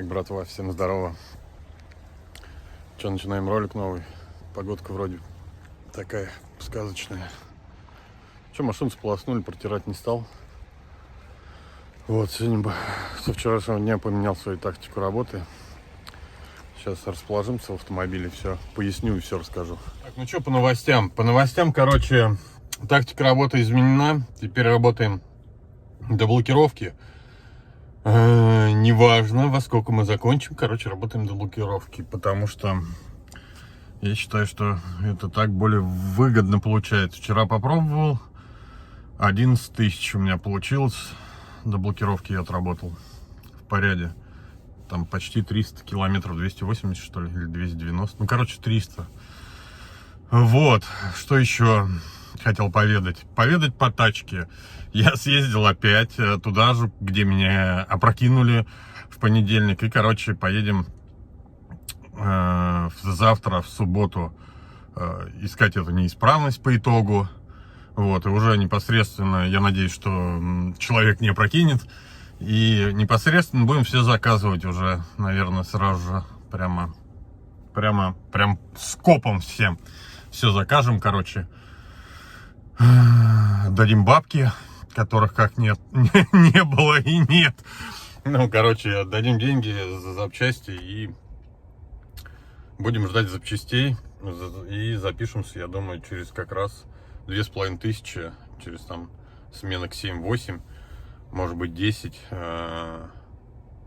Так, братва, всем здорово. Че, начинаем ролик новый. Погодка вроде такая сказочная. Че, машину сполоснули, протирать не стал. Вот, сегодня со вчерашнего дня поменял свою тактику работы. Сейчас расположимся в автомобиле, все поясню и все расскажу. Так, ну что по новостям? По новостям, короче, тактика работы изменена. Теперь работаем до блокировки. Неважно, во сколько мы закончим, короче, работаем до блокировки, потому что я считаю, что это так более выгодно получается. Вчера попробовал, 11 тысяч у меня получилось, до блокировки я отработал в порядке. Там почти 300 километров, 280 что ли, или 290, ну короче 300. Вот, что еще хотел поведать по тачке. Я съездил опять туда же, где меня опрокинули в понедельник. И, короче, поедем завтра, в субботу, искать эту неисправность по итогу. Вот, и уже непосредственно, я надеюсь, что человек не опрокинет. И непосредственно будем все заказывать уже, наверное, сразу же. Прям скопом всем. Все закажем, короче. Дадим бабки, которых как нет, не было и нет. Ну, короче, отдадим деньги за запчасти и будем ждать запчастей. И запишемся, я думаю, через как раз 2500, через там сменок 7-8, может быть 10,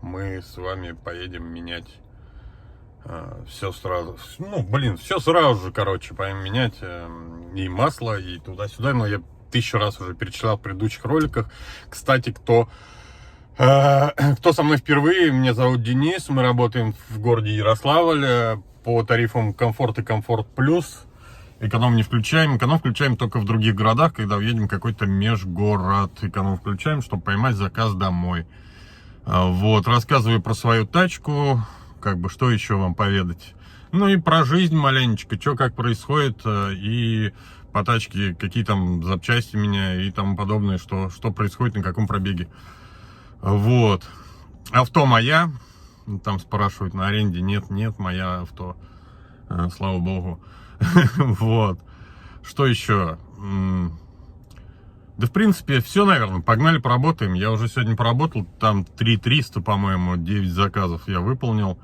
мы с вами поедем менять все сразу. Ну, блин, все сразу же, короче, поедем менять и масло, и туда-сюда. Но я 1000 раз уже перечислял в предыдущих роликах. Кстати, кто со мной впервые, меня зовут Денис, мы работаем в городе Ярославль по тарифам Комфорт и Комфорт Плюс. Эконом не включаем, эконом включаем только в других городах, когда уедем в какой-то межгород. Эконом включаем, чтобы поймать заказ домой. Вот, рассказываю про свою тачку, как бы, что еще вам поведать. Ну и про жизнь маленечко, что как происходит, и по тачке, какие там запчасти меняю и тому подобное, что происходит, на каком пробеге. Вот. Авто моя. Там спрашивают на аренде. Нет, моя авто. Слава богу. Вот. Что еще? Да, в принципе, все, наверное. Погнали, поработаем. Я уже сегодня поработал. Там 3300, по-моему, 9 заказов я выполнил.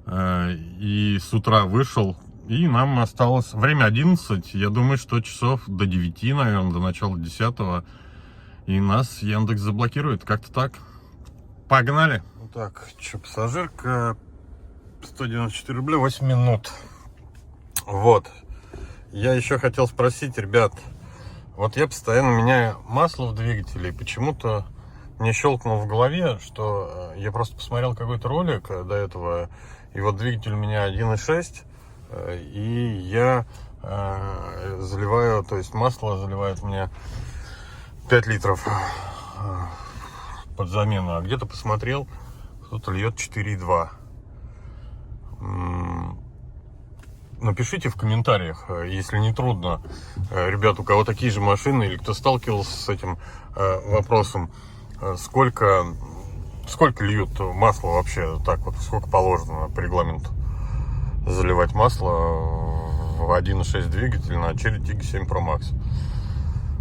И с утра вышел. И нам осталось время 11. Я думаю, что часов до 9, наверное, до начала 10. И нас Яндекс заблокирует. Как-то так. Погнали. Так, что, пассажирка 194 рубля 8 минут. Вот. Я еще хотел спросить, ребят. Вот я постоянно меняю масло в двигателе. И почему-то мне щелкнуло в голове, что я просто посмотрел какой-то ролик до этого. И вот двигатель у меня 1.6. И я заливаю, то есть масло заливает мне 5 литров под замену. А где-то посмотрел, кто-то льет 4,2. Напишите в комментариях, если не трудно, ребят, у кого такие же машины, или кто сталкивался с этим вопросом, сколько льют масло вообще, так вот, сколько положено по регламенту заливать масло в 1.6 двигатель на Chery Tiggo 7 Pro Max.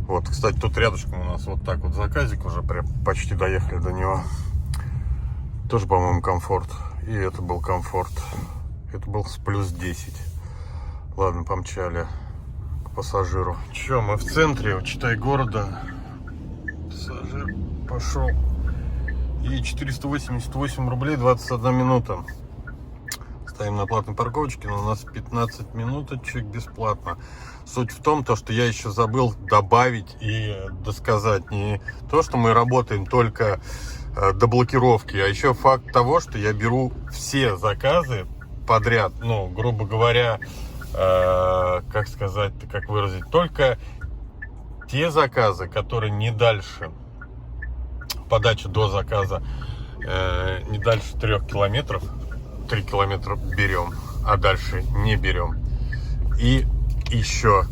Вот, кстати, тут рядышком у нас вот так вот заказик, уже прям почти доехали до него. Тоже, по-моему, Комфорт. И это был Комфорт. Это был с плюс 10. Ладно, помчали к пассажиру. Че, мы в центре, читай, города. Пассажир пошел. И 488 рублей 21 минута. Стоим на платной парковочке, но у нас 15 минуточек бесплатно. Суть в том, что я еще забыл добавить и досказать. Не то, что мы работаем только до блокировки, а еще факт того, что я беру все заказы подряд. Ну, грубо говоря, как сказать, как выразить, только те заказы, которые не дальше, подача до заказа, не дальше 3 километров. 3 километра берем, а дальше не берем. И еще,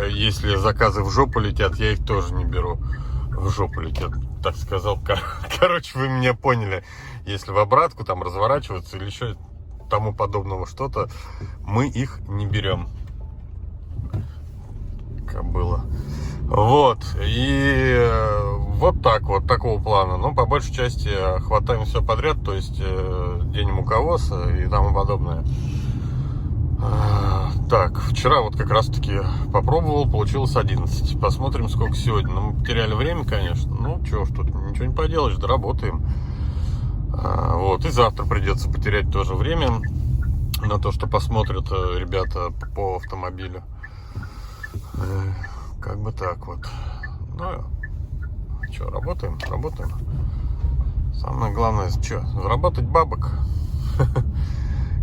если заказы в жопу летят, я их тоже не беру. в жопу летят, так сказал. Короче, вы меня поняли. Если в обратку там разворачиваться или еще тому подобного что-то, мы их не берем. Кобыла. Вот. И вот так вот, такого плана. Ну, по большей части хватаем все подряд, то есть день муковоза и тому подобное. Так, вчера вот как раз таки попробовал, получилось 11. Посмотрим, сколько сегодня. Ну, мы потеряли время, конечно. Ну, чего ж тут, ничего не поделаешь, доработаем. Вот, и завтра придется потерять тоже время на то, что посмотрят ребята по автомобилю. Как бы так вот. Ну, что, работаем? Работаем. Самое главное, что, заработать бабок.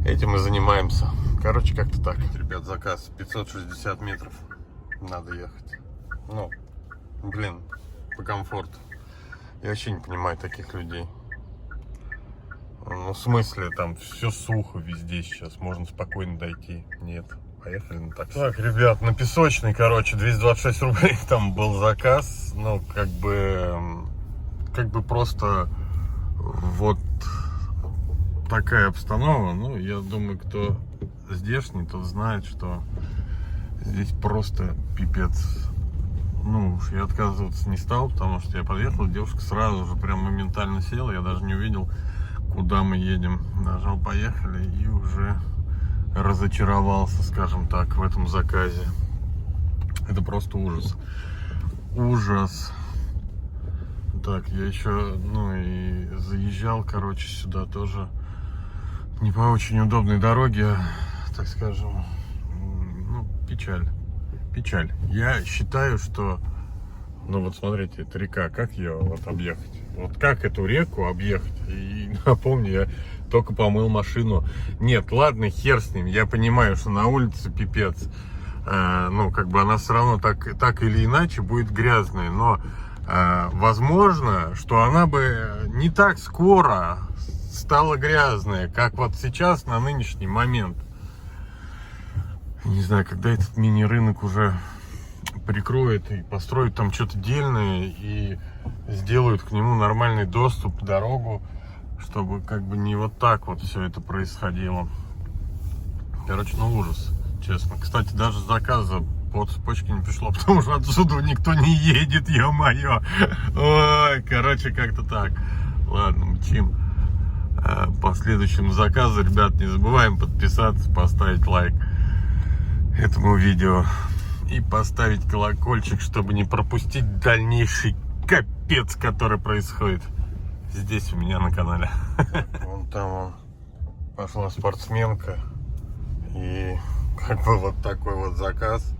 Этим и занимаемся. Короче, как-то так. Ребят, заказ 560 метров. Надо ехать. Ну, блин, по комфорту. Я вообще не понимаю таких людей. Ну, в смысле, там все сухо везде сейчас. Можно спокойно дойти. Нет. Поехали на такси. Так, ребят, на Песочной, короче, 226 рублей там был заказ. Ну, как бы просто вот такая обстановка. Ну, я думаю, кто здешний, тот знает, что здесь просто пипец. Ну, уж я отказываться не стал, потому что я подъехал, девушка сразу же прям моментально села. Я даже не увидел, куда мы едем. Нажал «Поехали» и уже разочаровался, скажем так, в этом заказе. Это просто ужас. Ужас. Так, я еще, ну, и заезжал, короче, сюда тоже не по очень удобной дороге, так скажем. Ну, печаль. Печаль. Я считаю, что, ну вот смотрите, это река, как ее вот объехать? Вот как эту реку объехать? И напомню, я только помыл машину. Нет, ладно, хер с ним. Я понимаю, что на улице пипец. Ну, как бы она все равно так или иначе будет грязной. Но возможно, что она бы не так скоро стала грязной, как вот сейчас, на нынешний момент. Не знаю, когда этот мини-рынок уже прикроют и построят там что-то дельное и сделают к нему нормальный доступ, дорогу, чтобы как бы не вот так вот все это происходило. Короче, ну ужас, честно. Кстати, даже заказа по цепочке не пришло, потому что отсюда никто не едет, ё-моё. Ой, короче, как-то так. Ладно, мчим. По следующему заказу, ребят, не забываем подписаться, поставить лайк этому видео и поставить колокольчик, чтобы не пропустить дальнейший капец, который происходит здесь у меня на канале. Вон там пошла спортсменка, и как бы вот такой вот заказ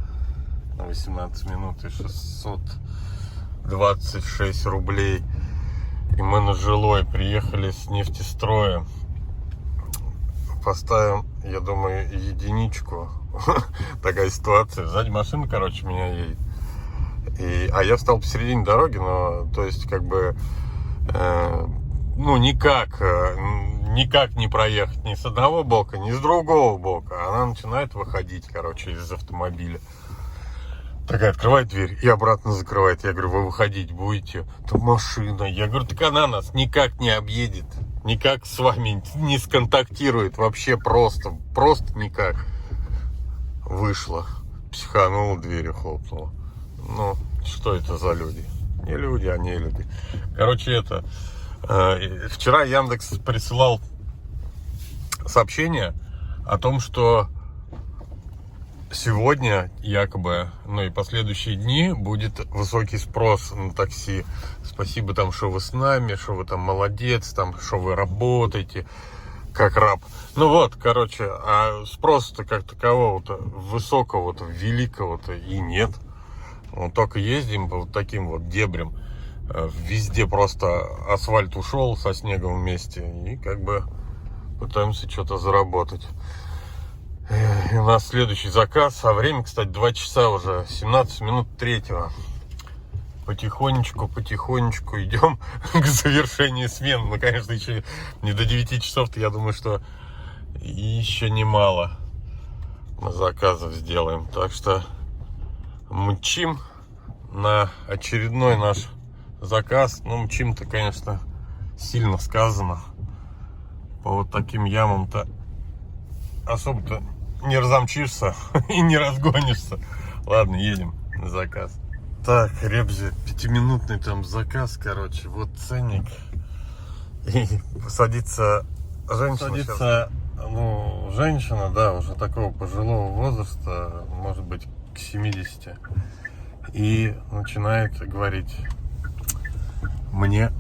на 18 минут и 626 рублей. И мы на жилой приехали с нефтестроя. Поставим, я думаю, единичку. Такая ситуация. Сзади машина, короче, меня едет. А я встал посередине дороги, но, то есть, как бы, ну, никак не проехать ни с одного бока, ни с другого бока. Она начинает выходить, короче, из автомобиля. Такая открывает дверь и обратно закрывает. Я говорю, вы выходить будете? Там машина. Я говорю, так она нас никак не объедет. Никак с вами не сконтактирует. Вообще просто никак. Вышла, психанула, дверью хлопнула. Ну, что это за люди? Не люди, а не люди. Короче, вчера Яндекс присылал сообщение о том, что сегодня якобы, ну и последующие дни будет высокий спрос на такси. Спасибо там, что вы с нами, что вы там молодец, там, что вы работаете как раб. Ну вот, короче, а спроса-то как такового-то, высокого-то, великого-то и нет. Вот только ездим по вот таким вот дебрям. Везде просто асфальт ушел со снегом вместе. И как бы пытаемся что-то заработать. И у нас следующий заказ. А время, кстати, 2 часа уже. 17 минут 3-го. Потихонечку идем к завершению смены. Ну, конечно, еще не до 9 часов-то, я думаю, что еще немало мы заказов сделаем. Так что мчим на очередной наш заказ. Ну, чем-то, конечно, сильно сказано. По вот таким ямам-то особо-то не разомчишься и не разгонишься. Ладно, едем на заказ. Так, Ребзи, 5-минутный там заказ, короче, вот ценник. И садится женщина. Ну, женщина, да, уже такого пожилого возраста, может быть, к 70. И начинает говорить: мне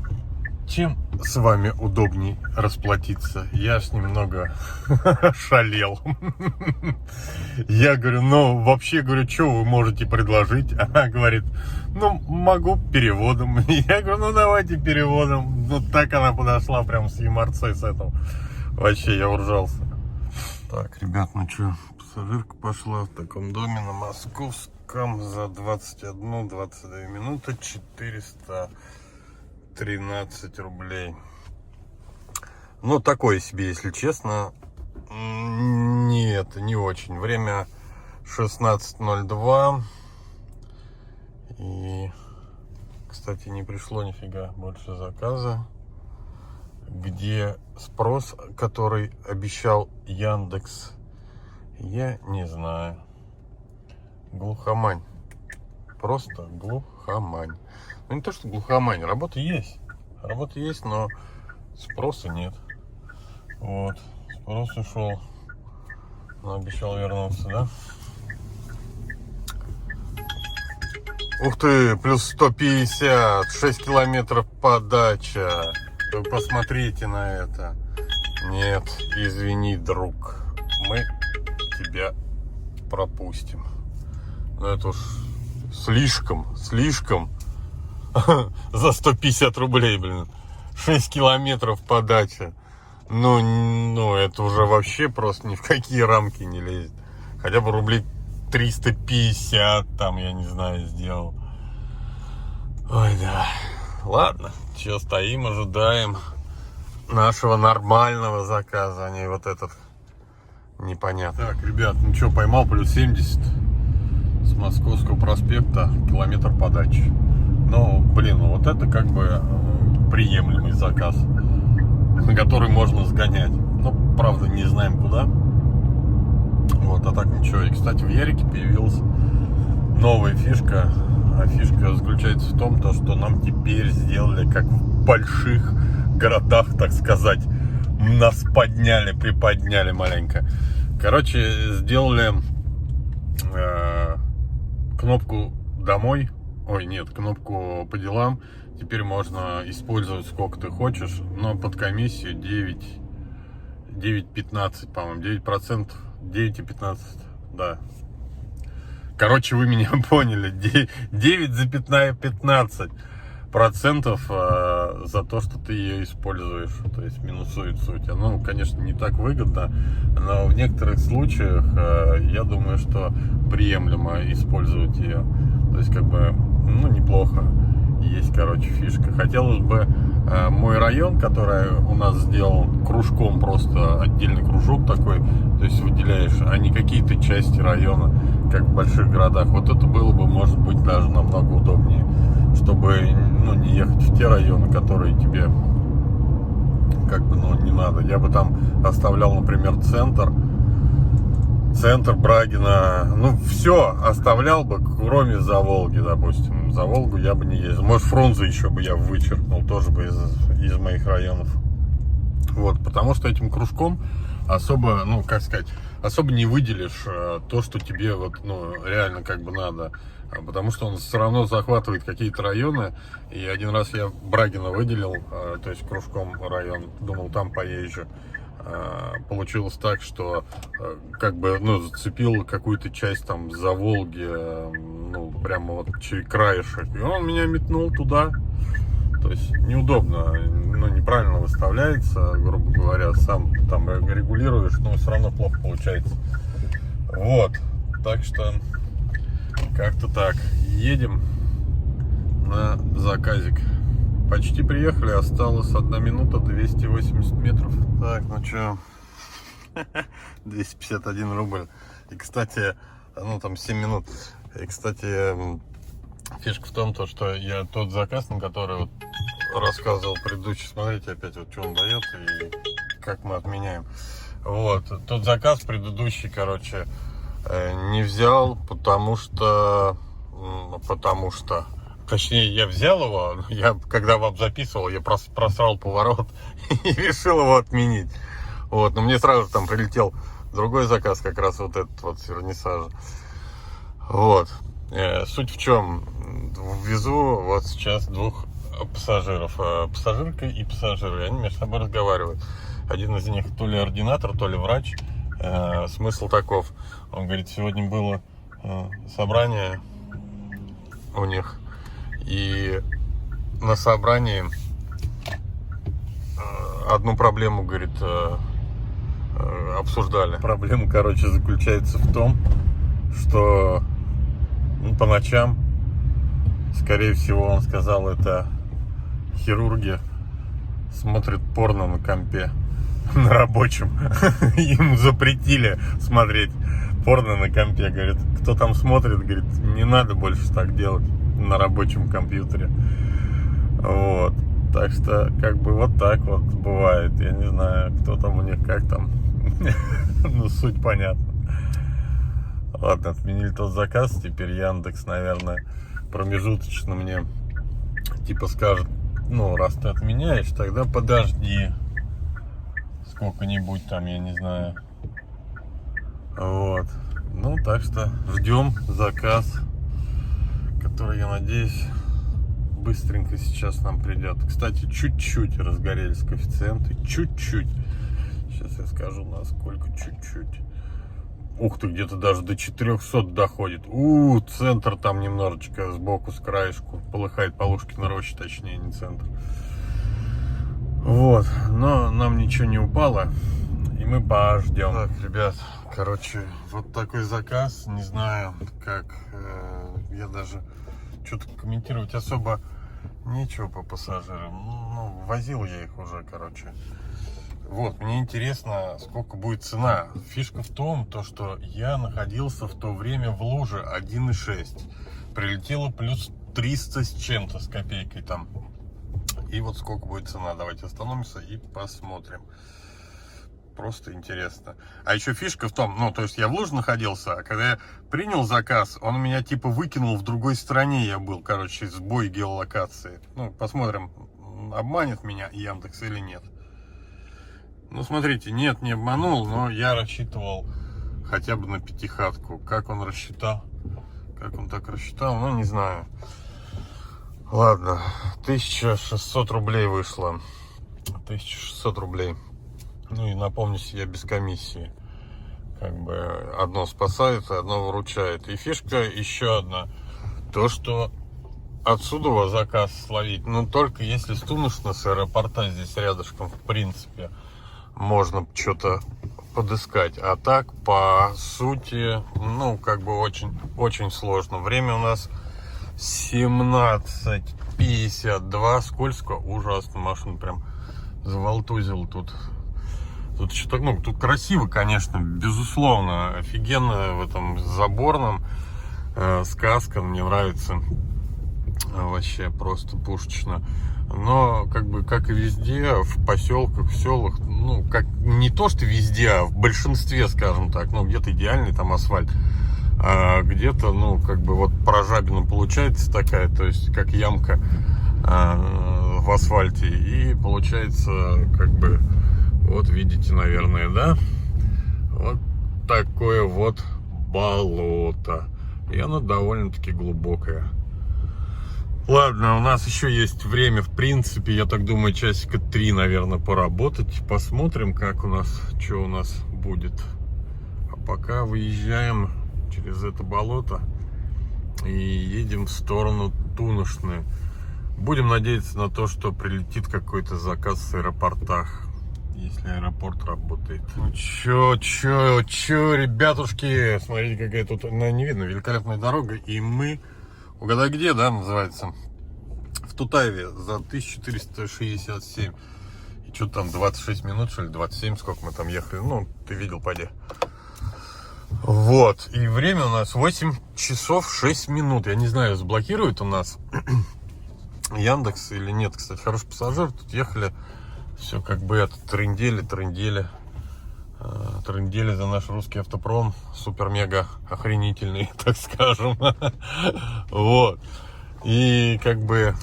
чем с вами удобней расплатиться? Я ж немного шалел. Я говорю, ну, вообще, говорю, что вы можете предложить? Она говорит, ну, могу переводом. Я говорю, ну, давайте переводом. Ну, так она подошла прям с юморцой с этого. Вообще, я уржался. Так, ребят, ну что, пассажирка пошла в таком доме на Московском за 21-22 минуты 413 рублей. Ну, такое себе, если честно. Нет, не очень. Время 16:02. И, кстати, не пришло нифига больше заказа. Где спрос, который обещал Яндекс, я не знаю. Глухомань. Просто глухомань. Ну, не то, что глухомань. Работа есть. Работа есть, но спроса нет. Вот. Спрос ушел. Он обещал вернуться, да? Ух ты, плюс 150, 6 километров подача. Вы посмотрите на это. Нет, извини, друг, мы тебя пропустим. Ну это уж слишком за 150 рублей, блин. 6 километров подача. Ну, это уже вообще просто ни в какие рамки не лезет. Хотя бы рублей 350 там, я не знаю, сделал. Ой, да. Ладно, что, стоим, ожидаем нашего нормального заказа, а не вот этот непонятный. Так, ребят, ну что, поймал плюс 70 с Московского проспекта, километр подачи. Ну, блин, ну вот это как бы приемлемый заказ, на который можно сгонять. Ну, правда, не знаем куда. Вот, а так ничего. И, кстати, в Ярике появилась новая фишка. А фишка заключается в том, что нам теперь сделали, как в больших городах, так сказать, нас приподняли маленько. Короче, сделали кнопку «Домой». Ой, нет, кнопку «По делам». Теперь можно использовать сколько ты хочешь, но под комиссию 9,15, по-моему, 9%, 9,15, да. Короче, вы меня поняли, 9,15% за то, что ты ее используешь, то есть минусует суть. Ну, конечно, не так выгодно, но в некоторых случаях я думаю, что приемлемо использовать ее. То есть, как бы, ну, неплохо. Есть, короче, фишка. Хотелось бы мой район, который у нас сделан кружком, просто отдельный кружок такой, то есть выделяешь, а не какие-то части района, как в больших городах. Вот это было бы, может быть, даже намного удобнее, чтобы, ну, не ехать в те районы, которые тебе как бы, ну, не надо. Я бы там оставлял, например, центр Брагина, ну, все оставлял бы, кроме Заволги, допустим. За Волгу я бы не ездил. Может, Фрунзе еще бы я вычеркнул, тоже бы из моих районов. Вот, потому что этим кружком особо, ну, как сказать, особо не выделишь то, что тебе вот, ну, реально как бы надо. Потому что он все равно захватывает какие-то районы. И один раз я Брагина выделил, то есть кружком район, думал, там поезжу. Получилось так, что как бы, ну, зацепил какую-то часть там за Волги, ну, прямо вот краешек, и он меня метнул туда. То есть неудобно, ну, неправильно выставляется, грубо говоря, сам там регулируешь, но все равно плохо получается. Вот, так что как-то так, едем на заказик. Почти приехали, осталось 1 минута 280 метров. Так, ну что, 251 рубль. И, кстати, ну там 7 минут. И, кстати, Фишка в том, то, что я тот заказ, на который вот рассказывал предыдущий, смотрите опять вот что он дает и как мы отменяем. Вот, тот заказ предыдущий, короче, не взял, потому что, точнее, я взял его, я когда вам записывал, я просрал поворот и решил его отменить. Вот, но мне сразу же там прилетел другой заказ, как раз вот этот вот с вернисажа. Вот. Суть в чем? Везу вот сейчас двух пассажиров. Пассажирка и пассажиры. Они между собой разговаривают. Один из них то ли ординатор, то ли врач. Смысл таков. Он говорит, сегодня было собрание у них. И на собрании одну проблему, говорит, обсуждали. Проблема, короче, заключается в том, что по ночам, скорее всего, он сказал, это хирурги смотрят порно на компе, на рабочем. Им запретили смотреть порно на компе. Говорит, кто там смотрит, говорит, не надо больше так делать на рабочем компьютере. Вот. Так что, как бы вот так вот бывает. Я не знаю, кто там у них, как там. Ну, суть понятна. Ладно, отменили тот заказ. Теперь Яндекс, наверное, промежуточно мне типа скажет, ну, раз ты отменяешь, тогда подожди сколько-нибудь там, я не знаю. Вот. Ну, так что ждем заказ, который, я надеюсь, быстренько сейчас нам придет. Кстати, чуть-чуть разгорелись коэффициенты. Чуть-чуть. Сейчас я скажу, насколько чуть-чуть. Ух ты, где-то даже до 400 доходит. Центр там немножечко сбоку, с краешку полыхает, Полушкина роща, точнее, не центр. Вот, но нам ничего не упало, и мы пождем. Так, ребят, короче, вот такой заказ. Не знаю, как, я даже что-то комментировать особо нечего по пассажирам. Ну, возил я их уже, короче. Вот, мне интересно, сколько будет цена. Фишка в том, то, что я находился в то время в луже 1,6. Прилетело плюс 300 с чем-то, с копейкой там. И вот сколько будет цена. Давайте остановимся и посмотрим. Просто интересно. А еще фишка в том, ну, то есть я в луже находился, а когда я принял заказ, он меня типа выкинул в другой стране, я был, короче, сбой геолокации. Ну, посмотрим, обманет меня Яндекс или нет. Ну, смотрите, нет, не обманул, но я рассчитывал хотя бы на пятихатку. Как он рассчитал? Как он так рассчитал? Ну, не знаю. Ладно, 1600 рублей вышло. 1600 рублей. Ну, и напомню себе, без комиссии. Как бы одно спасает, одно выручает. И фишка еще одна. То, что отсюда заказ словить, ну, только если с Тунушна, с аэропорта здесь рядышком, в принципе, можно что-то подыскать. А так, по сути, ну, как бы очень сложно. Время у нас 17:52. Скользко, ужасно. Машина прям заволтузила тут. Тут что-то, ну, тут красиво, конечно, безусловно. Офигенно в этом заборном. Сказка, мне нравится. Вообще просто пушечно. Но, как бы, как и везде, в поселках, в селах, ну, как не то, что везде, а в большинстве, скажем так, ну, где-то идеальный там асфальт, а где-то, ну, как бы, вот прожабина получается такая, то есть, как ямка в асфальте, и получается, как бы, вот видите, наверное, да, вот такое вот болото, и оно довольно-таки глубокое. Ладно, у нас еще есть время, в принципе, я так думаю, часика 3, наверное, поработать. Посмотрим, как у нас, что у нас будет. А пока выезжаем через это болото и едем в сторону Тунушны. Будем надеяться на то, что прилетит какой-то заказ с аэропортах, если аэропорт работает. Ну чё, ребятушки, смотрите, какая тут, не видно, великолепная дорога, и мы... Угадай где, да, называется? В Тутаеве за 1467. И что там, 26 минут, что ли, 27, сколько мы там ехали? Ну, ты видел, поди. Вот, и время у нас 8 часов 6 минут. Я не знаю, заблокирует у нас Яндекс или нет. Кстати, хороший пассажир. Тут ехали, все как бы это, трындели за наш русский автопром. Супер-мега охренительный, так скажем. Вот. И как бы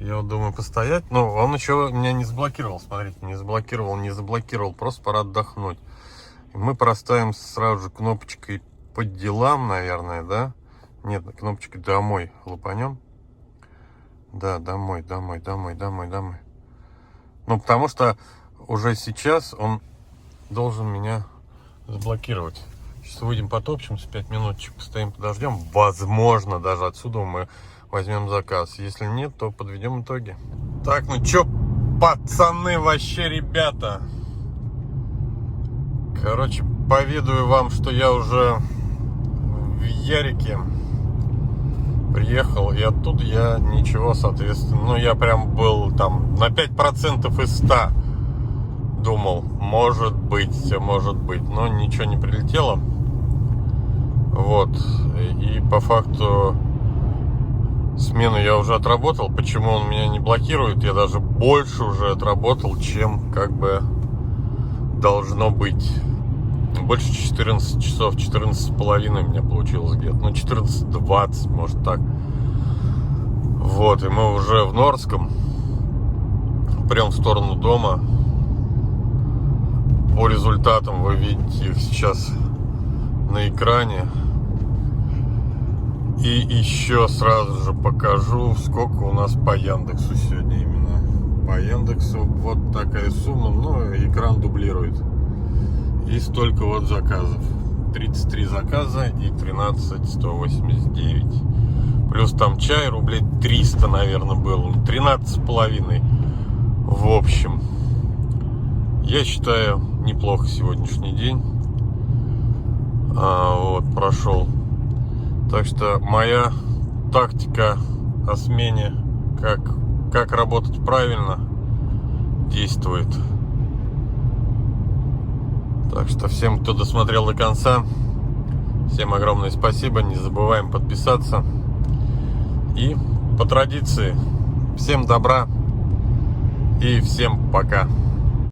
я вот думаю постоять. Но он еще меня не заблокировал. Смотрите, не заблокировал. Просто пора отдохнуть. И мы проставим сразу же кнопочкой по делам, наверное, да? Нет, кнопочкой домой лупанем. Да, домой. Ну, потому что уже сейчас он должен меня заблокировать. Сейчас выйдем, потопчемся, 5 минуточек постоим, подождем. Возможно, даже отсюда мы возьмем заказ. Если нет, то подведем итоги. Так, ну чё, пацаны, вообще, ребята. Короче, поведаю вам, что я уже в Ярике приехал, и оттуда я ничего, соответственно, ну, я прям был там на 5% из 100 думал, может быть, но ничего не прилетело. Вот, и по факту смену я уже отработал. Почему он меня не блокирует? Я даже больше уже отработал, чем как бы должно быть. Больше 14 часов, 14,5 у меня получилось где-то. Ну, 14-20, может так. Вот, и мы уже в Норском. Прям в сторону дома. По результатам вы видите их сейчас на экране. И еще сразу же покажу, сколько у нас по Яндексу сегодня именно. По Яндексу вот такая сумма, но экран дублирует. И столько вот заказов. 33 заказа и 13 189. Плюс там чай рублей 300, наверное, было. 13,5. В общем, я считаю, неплохо сегодняшний день. Вот, прошел. Так что моя тактика о смене, как работать правильно, действует. Так что всем, кто досмотрел до конца, всем огромное спасибо. Не забываем подписаться. И по традиции, всем добра и всем пока.